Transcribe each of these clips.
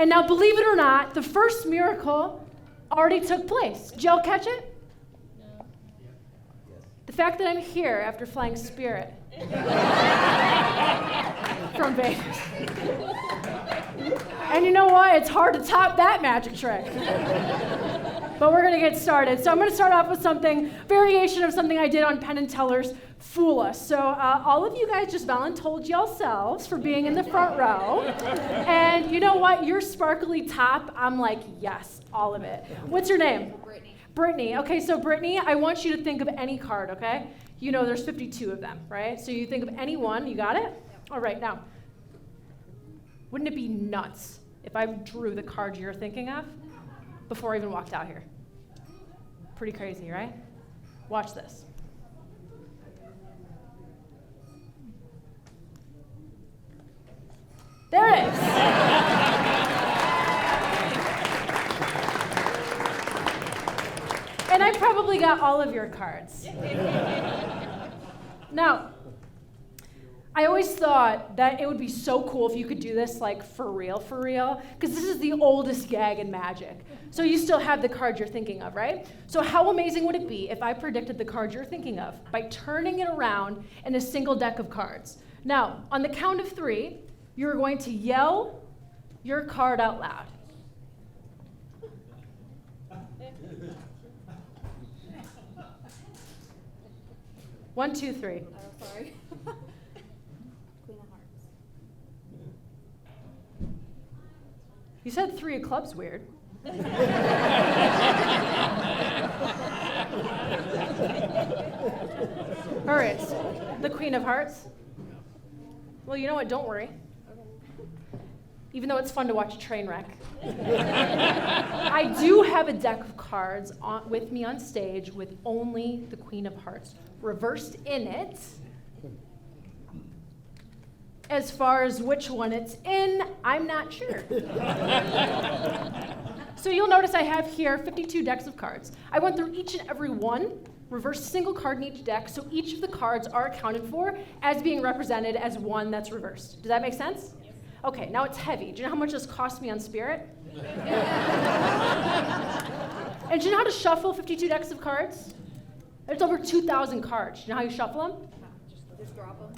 And now, believe it or not, the first miracle already took place. Did y'all catch it? No. The fact that I'm here after flying Spirit from Vegas. And you know what? It's hard to top that magic trick. But we're going to get started. So I'm going to start off with something, variation of something I did on Penn & Teller's Fool Us. So all of you guys just volunteered yourselves for being in the front row. And you know what? Your sparkly top, I'm like, yes, all of it. What's your name? Brittany. Brittany. Okay, so Brittany, I want you to think of any card, okay? You know there's 52 of them, right? So you think of any one. You got it? Yep. All right, now, wouldn't it be nuts if I drew the card you're thinking of before I even walked out here? Pretty crazy, right? Watch this. There it is. And I probably got all of your cards. Now, I always thought that it would be so cool if you could do this like for real, because this is the oldest gag in magic. So you still have the card you're thinking of, right? So how amazing would it be if I predicted the card you're thinking of by turning it around in a single deck of cards? Now, on the count of 3, you're going to yell your card out loud. One, two, three. Oh, sorry. Queen of Hearts. You said 3 of clubs, weird. All right, the Queen of Hearts. Well, you know what? Don't worry. Even though it's fun to watch a train wreck. I do have a deck of cards with me on stage with only the Queen of Hearts reversed in it. As far as which one it's in, I'm not sure. So you'll notice I have here 52 decks of cards. I went through each and every one, reversed a single card in each deck, so each of the cards are accounted for as being represented as one that's reversed. Does that make sense? Yes. Okay, now it's heavy. Do you know how much this cost me on Spirit? And do you know how to shuffle 52 decks of cards? There's over 2,000 cards. Do you know how you shuffle them? Just drop them.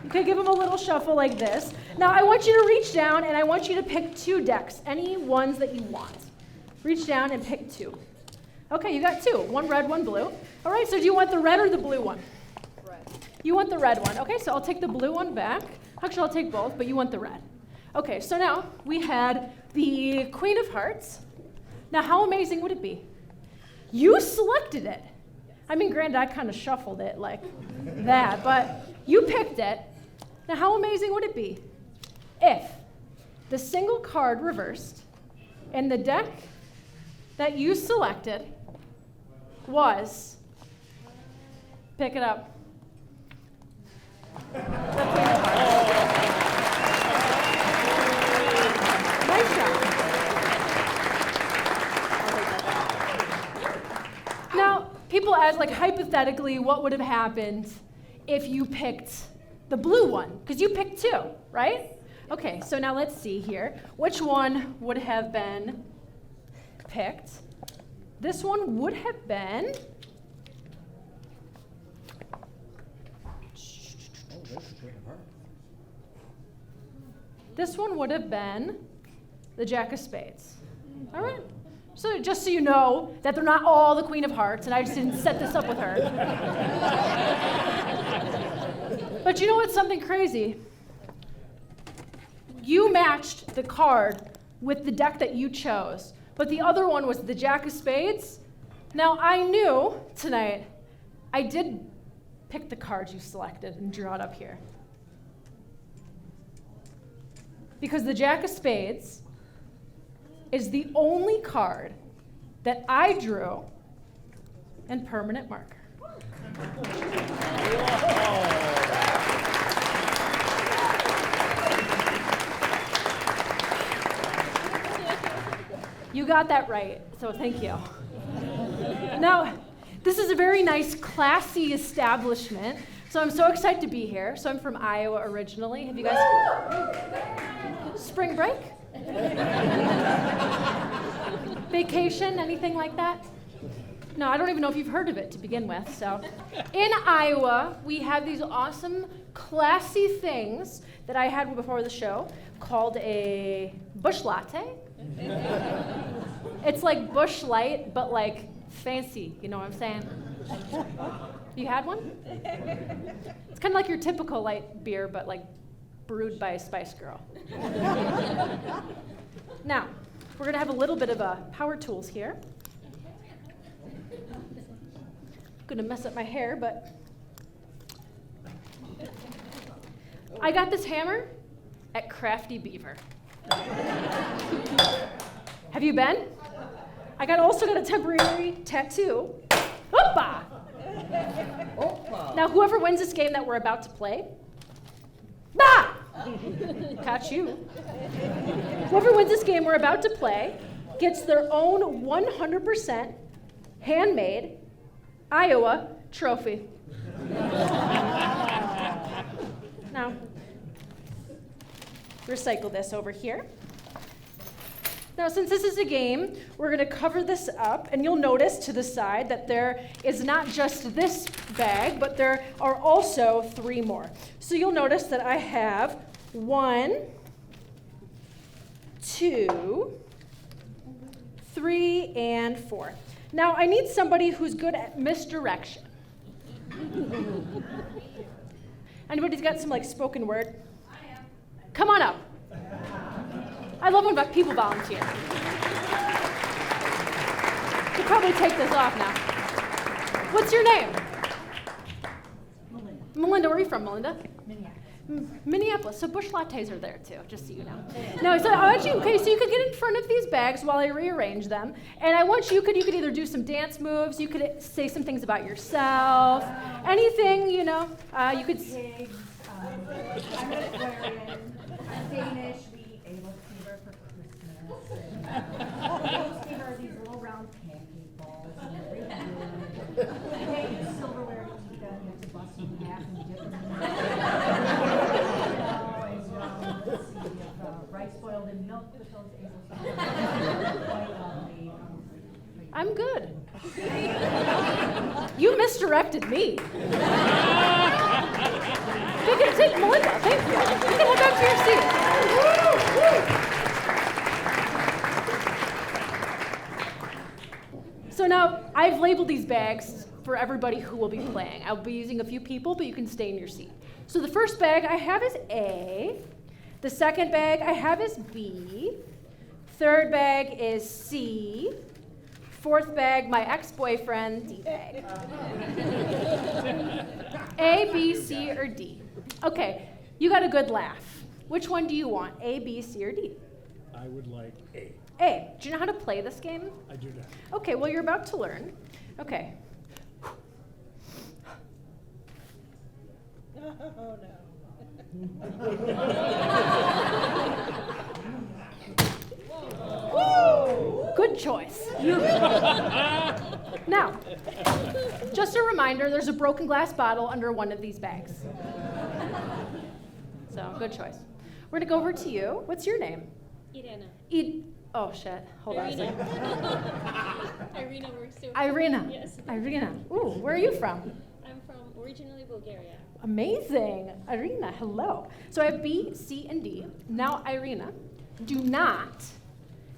Okay, give them a little shuffle like this. Now I want you to reach down and I want you to pick 2 decks, any ones that you want. Reach down and pick 2. Okay, you got 2, one red, one blue. All right, so do you want the red or the blue one? Red. You want the red one. Okay, so I'll take the blue one back. Actually, I'll take both, but you want the red. Okay, so now we had the Queen of Hearts. Now, how amazing would it be? You selected it. I mean, granted, I kind of shuffled it like that, but you picked it. Now, how amazing would it be if the single card reversed and the deck that you selected was, pick it up, the Queen of Hearts. Nice job. Now, people ask, like, hypothetically, what would have happened if you picked the blue one? Because you picked 2, right? Okay, so now let's see here. Which one would have been picked? This one would have been... This one would have been the Jack of Spades. All right? So just so you know that they're not all the Queen of Hearts, and I just didn't set this up with her. But you know what's something crazy? You matched the card with the deck that you chose, but the other one was the Jack of Spades. Now, I knew tonight I did pick the cards you selected and draw it up here. Because the Jack of Spades is the only card that I drew in permanent marker. You got that right, so thank you. Now, this is a very nice, classy establishment So I'm so excited to be here. So I'm from Iowa originally. Have you guys? Spring break? Vacation, anything like that? No, I don't even know if you've heard of it to begin with. So in Iowa, we have these awesome, classy things that I had before the show called a bush latte. It's like Bush Light, but like fancy, you know what I'm saying? You had one? It's kind of like your typical light beer, but like brewed by a Spice Girl. Now, we're gonna have a little bit of power tools here. I'm gonna mess up my hair, but I got this hammer at Crafty Beaver. Have you been? I also got a temporary tattoo. Hoppa! Now, whoever wins this game that we're about to play, bah! Catch you. Whoever wins this game we're about to play gets their own 100% handmade Iowa trophy. Now, recycle this over here. Now, since this is a game, we're going to cover this up, and you'll notice to the side that there is not just this bag, but there are also 3 more. So you'll notice that I have 1, 2, 3, and 4. Now, I need somebody who's good at misdirection. Anybody's got some like spoken word? I am. Come on up. I love when people volunteer. You could probably take this off now. What's your name? Melinda. Melinda, where are you from, Melinda? Minneapolis. So bush lattes are there too, just so you know. No, so I want you, okay, so you could get in front of these bags while I rearrange them, and I want you could either do some dance moves, you could say some things about yourself, anything, you know. You could. Pigs, I'm an Aquarian, I'm Danish, we eat Aloe fever for Christmas. Aloe fever are these little round pancake balls, and they're really good. I hate silverware to eat them, you have to bust them in half and dip them in let's see, rice boiled in milk with those Aloe fever. Quite lovely. I'm good. You misdirected me. You can take Melinda, thank you. You can head back to your seat. So now, I've labeled these bags for everybody who will be playing. I'll be using a few people, but you can stay in your seat. So the first bag I have is A. The second bag I have is B. Third bag is C. Fourth bag, my ex-boyfriend, D bag. A, B, C, or D? Okay, you got a good laugh. Which one do you want, A, B, C, or D? I would like A. A. Do you know how to play this game? I do not. Okay, well, you're about to learn. Okay. Oh, no. Woo! Good choice. Now, just a reminder, there's a broken glass bottle under one of these bags. So, good choice. We're gonna go over to you. What's your name? Irena. Oh shit, hold on a Irina. second. Irina works too. Irina. Yes. Irina. Ooh, where are you from? I'm from originally Bulgaria. Amazing. Irina, hello. So I have B, C, and D. Now, Irina, do not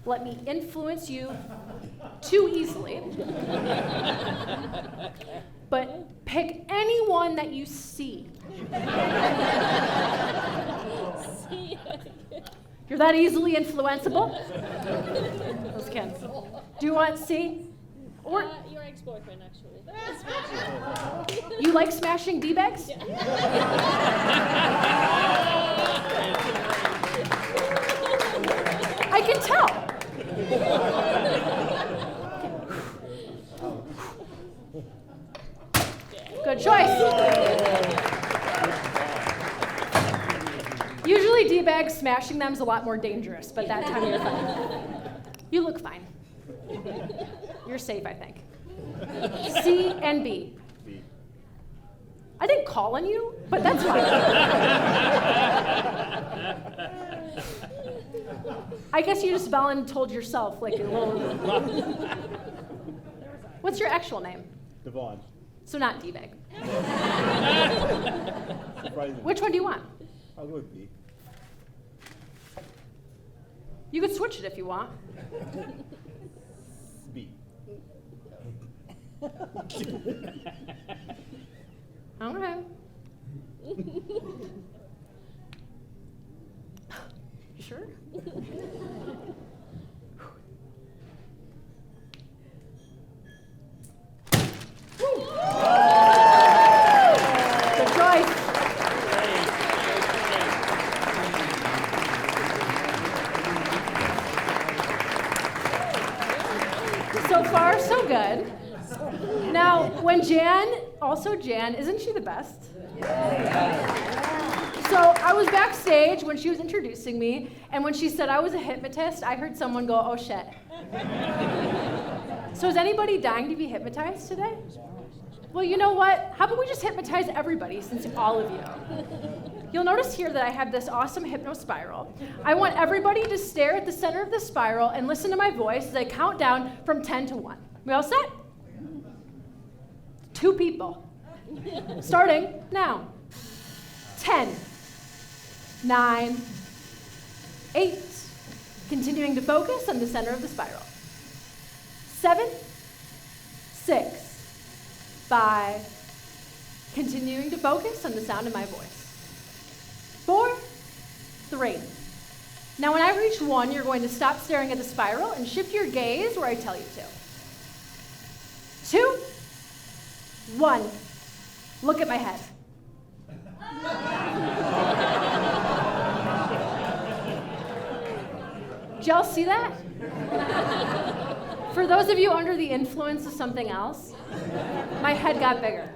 let me influence you too easily. But pick any one that you see. You're that easily influenceable? Those kids. Do you want C? Or Your ex-boyfriend, actually. you like smashing D-bags? Yeah. I can tell. Good choice. Usually D-bags, smashing them is a lot more dangerous, but that time you're fine. You look fine. You're safe, I think. C and B. B. I didn't call on you, but that's fine. I guess you just voluntold yourself like a little. What's your actual name? Devon. So not D-Bag. Surprising. Which one do you want? I'll go with B. You could switch it if you want. B. Okay. Sure. Good choice. So far, so good. Now, when Jan, isn't she the best? So I was backstage when she was introducing me, and when she said I was a hypnotist, I heard someone go, oh shit. So is anybody dying to be hypnotized today? Well, you know what? How about we just hypnotize everybody, since all of you? You'll notice here that I have this awesome hypno spiral. I want everybody to stare at the center of the spiral and listen to my voice as I count down from 10 to 1. We all set? 2 people. Starting now. 10, 9, 8. Continuing to focus on the center of the spiral. 7, 6, 5. Continuing to focus on the sound of my voice. 4, 3. Now when I reach 1, you're going to stop staring at the spiral and shift your gaze where I tell you to. 2, 1. Look at my head. Did y'all see that? For those of you under the influence of something else, my head got bigger.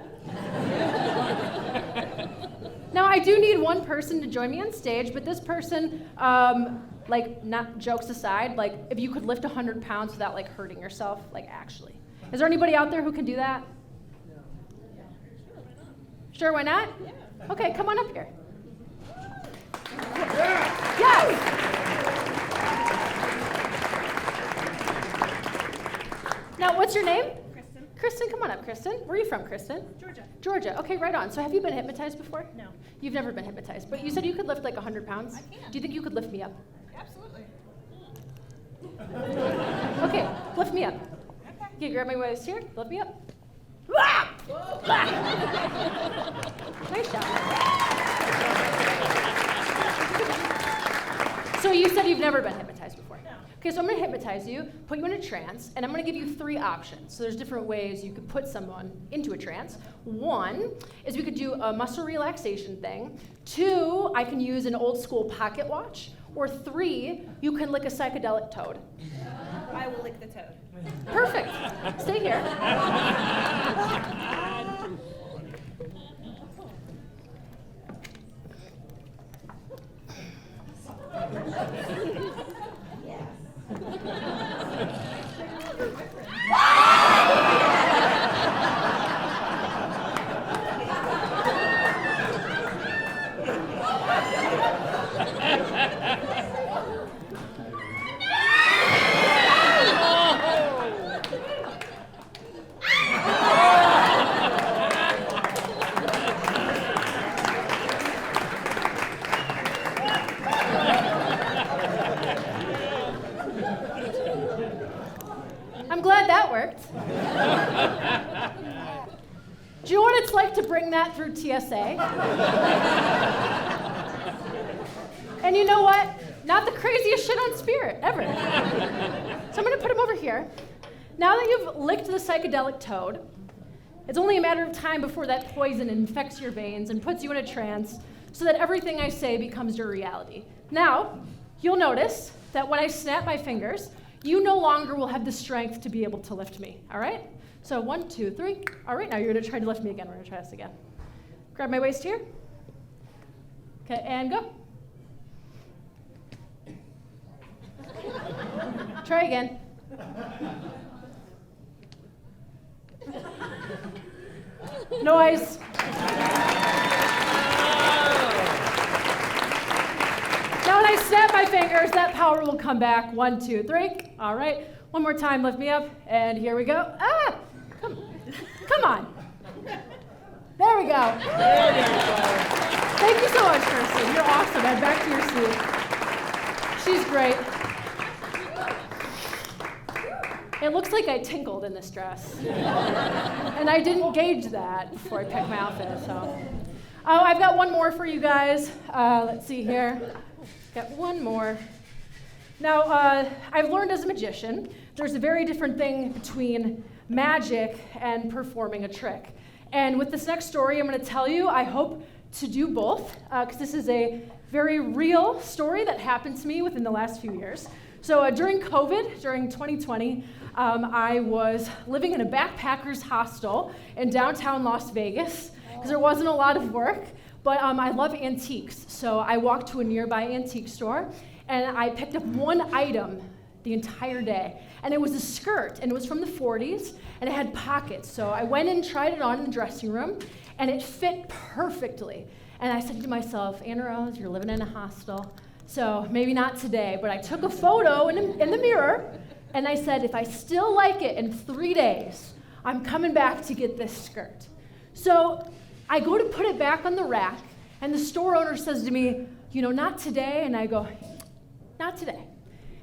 Now, I do need one person to join me on stage, but this person, not jokes aside, if you could lift 100 pounds without, hurting yourself, actually. Is there anybody out there who can do that? Sure, why not? Yeah. Okay, come on up here. Yes! Now, what's your name? Kristen. Kristen, come on up, Kristen. Where are you from, Kristen? Georgia. Georgia. Okay, right on. So have you been hypnotized before? No. You've never been hypnotized, but you said you could lift 100 pounds? I can. Do you think you could lift me up? Absolutely. Okay, lift me up. Okay. Can you grab my waist here? Lift me up. Nice job. So you said you've never been hypnotized before? No. Okay, so I'm going to hypnotize you, put you in a trance, and I'm going to give you 3 options. So there's different ways you could put someone into a trance. 1 is we could do a muscle relaxation thing. 2, I can use an old school pocket watch. Or 3, you can lick a psychedelic toad. I will lick the toad. Perfect. Stay here. I'm glad that worked. Do you know what it's like to bring that through TSA? And you know what? Not the craziest shit on Spirit, ever. So I'm gonna put him over here. Now that you've licked the psychedelic toad, it's only a matter of time before that poison infects your veins and puts you in a trance so that everything I say becomes your reality. Now, you'll notice that when I snap my fingers, you no longer will have the strength to be able to lift me, all right? So 1, 2, 3. All right, now you're gonna try to lift me again. We're gonna try this again. Grab my waist here. Okay, and go. Try again. Noise. I snap my fingers, that power will come back. 1, 2, 3. All right. One more time, lift me up. And here we go. Ah! Come on. There we go. Thank you so much, Kirsten. You're awesome. And back to your seat. She's great. It looks like I tinkled in this dress. And I didn't gauge that before I picked my outfit, so. Oh, I've got one more for you guys. Let's see here. Got one more. Now, I've learned as a magician, there's a very different thing between magic and performing a trick. And with this next story I'm going to tell you, I hope to do both, because this is a very real story that happened to me within the last few years. So during COVID, during 2020, I was living in a backpackers hostel in downtown Las Vegas, because there wasn't a lot of work, but I love antiques. So I walked to a nearby antique store, and I picked up one item the entire day. And it was a skirt, and it was from the 40s, and it had pockets. So I went and tried it on in the dressing room, and it fit perfectly. And I said to myself, AnnaRose, you're living in a hostel, so maybe not today. But I took a photo in the mirror, and I said, if I still like it in 3 days, I'm coming back to get this skirt. So I go to put it back on the rack, and the store owner says to me, not today. And I go, not today.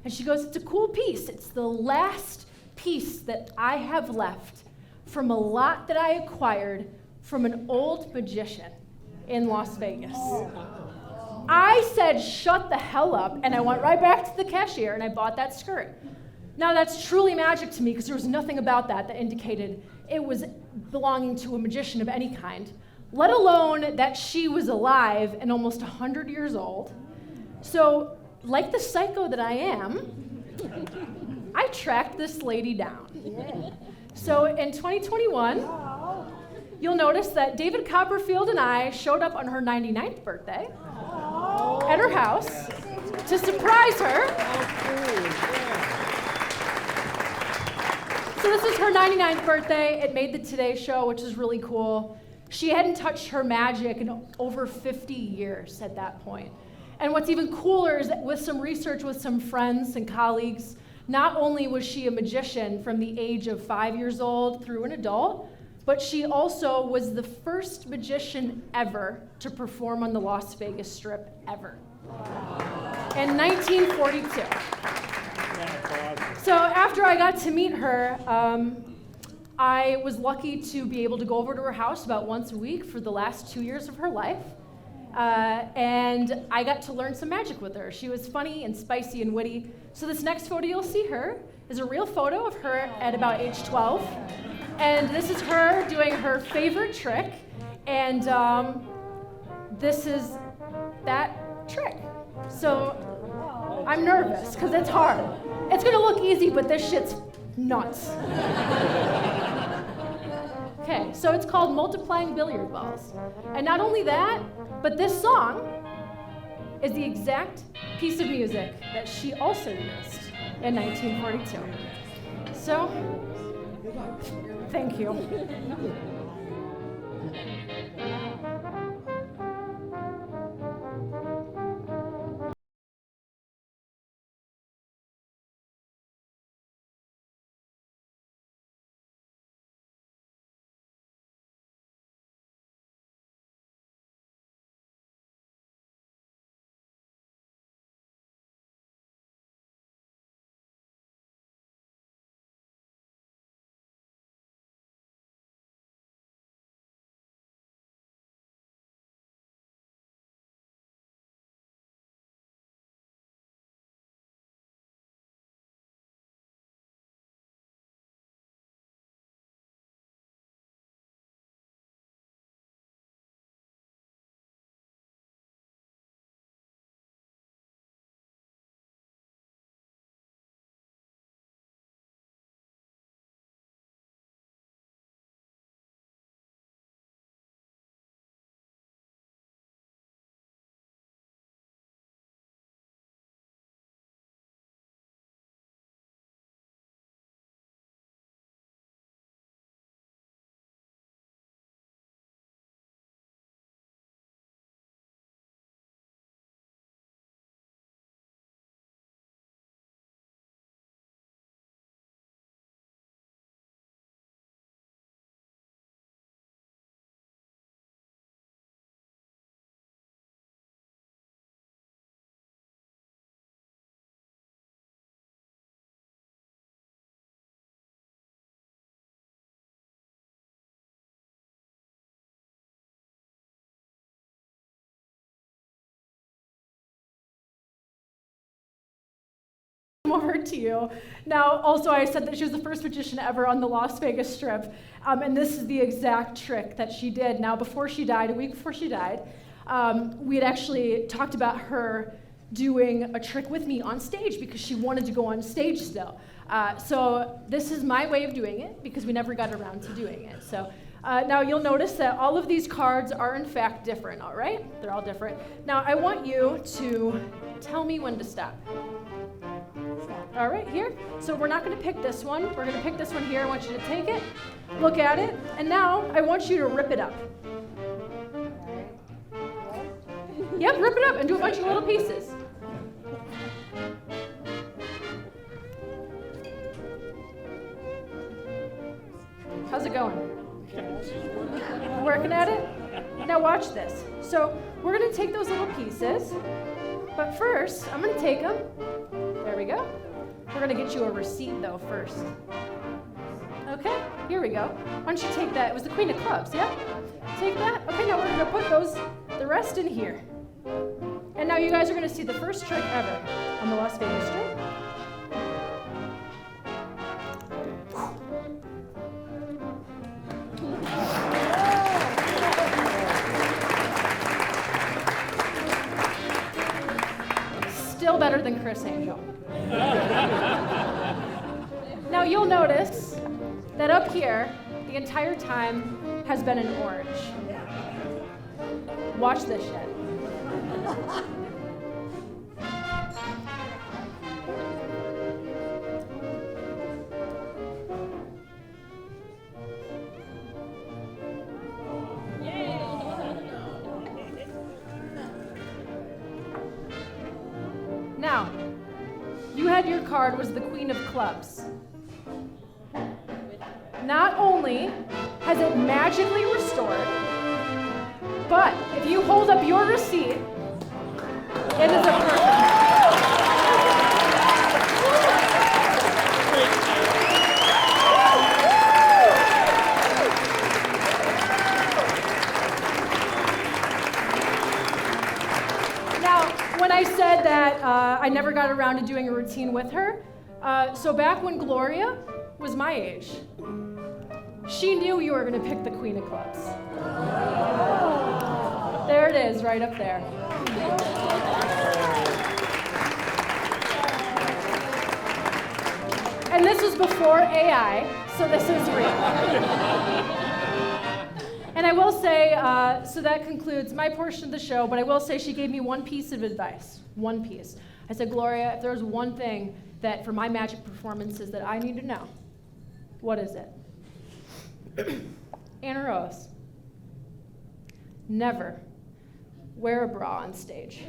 And she goes, it's a cool piece. It's the last piece that I have left from a lot that I acquired from an old magician in Las Vegas. I said, shut the hell up, and I went right back to the cashier, and I bought that skirt. Now, that's truly magic to me, because there was nothing about that indicated it was belonging to a magician of any kind, let alone that she was alive and almost 100 years old. So, like the psycho that I am, I tracked this lady down. So in 2021, you'll notice that David Copperfield and I showed up on her 99th birthday at her house to surprise her. So this is her 99th birthday. It made the Today Show, which is really cool. She hadn't touched her magic in over 50 years at that point. And what's even cooler is that with some research with some friends and colleagues, not only was she a magician from the age of 5 years old through an adult, but she also was the first magician ever to perform on the Las Vegas Strip ever. In 1942. So after I got to meet her, I was lucky to be able to go over to her house about once a week for the last 2 years of her life. And I got to learn some magic with her. She was funny and spicy and witty. So this next photo you'll see her is a real photo of her at about age 12. And this is her doing her favorite trick. And this is that trick. So I'm nervous because it's hard. It's gonna look easy, but this shit's nuts. Okay, so it's called Multiplying Billiard Balls. And not only that, but this song is the exact piece of music that she also used in 1942. So, thank you. over to you. Now, also, I said that she was the first magician ever on the Las Vegas Strip, and this is the exact trick that she did. Now, before she died, a week before she died, we had actually talked about her doing a trick with me on stage because she wanted to go on stage still. So this is my way of doing it because we never got around to doing it. So now you'll notice that all of these cards are in fact different, all right? They're all different. Now I want you to tell me when to stop. All right, here. So we're not going to pick this one. We're going to pick this one here. I want you to take it, look at it, and now I want you to rip it up. Yep, rip it up and do a bunch of little pieces. How's it going? Working at it? Now watch this. So we're going to take those little pieces, but first I'm going to take them. There we go. We're going to get you a receipt though first. Okay, here we go. Why don't you take that? It was the Queen of Clubs, yeah? Take that. Okay, now we're going to put the rest in here. And now you guys are going to see the first trick ever on the Las Vegas Strip. Still better than Chris Angel. Now you'll notice that up here, the entire time has been an orange. Watch this shit. Now, you had your card was the Queen of Clubs. Not only has it magically restored, but if you hold up your receipt, it is a perfect. Now, when I said that I never got around to doing a routine with her, so back when Gloria was my age, she knew you were going to pick the Queen of Clubs. There it is, right up there. And this was before AI, so this is real. And I will say, so that concludes my portion of the show, but I will say she gave me one piece of advice, one piece. I said, Gloria, if there's one thing that for my magic performances that I need to know, what is it? AnnaRose, never wear a bra on stage.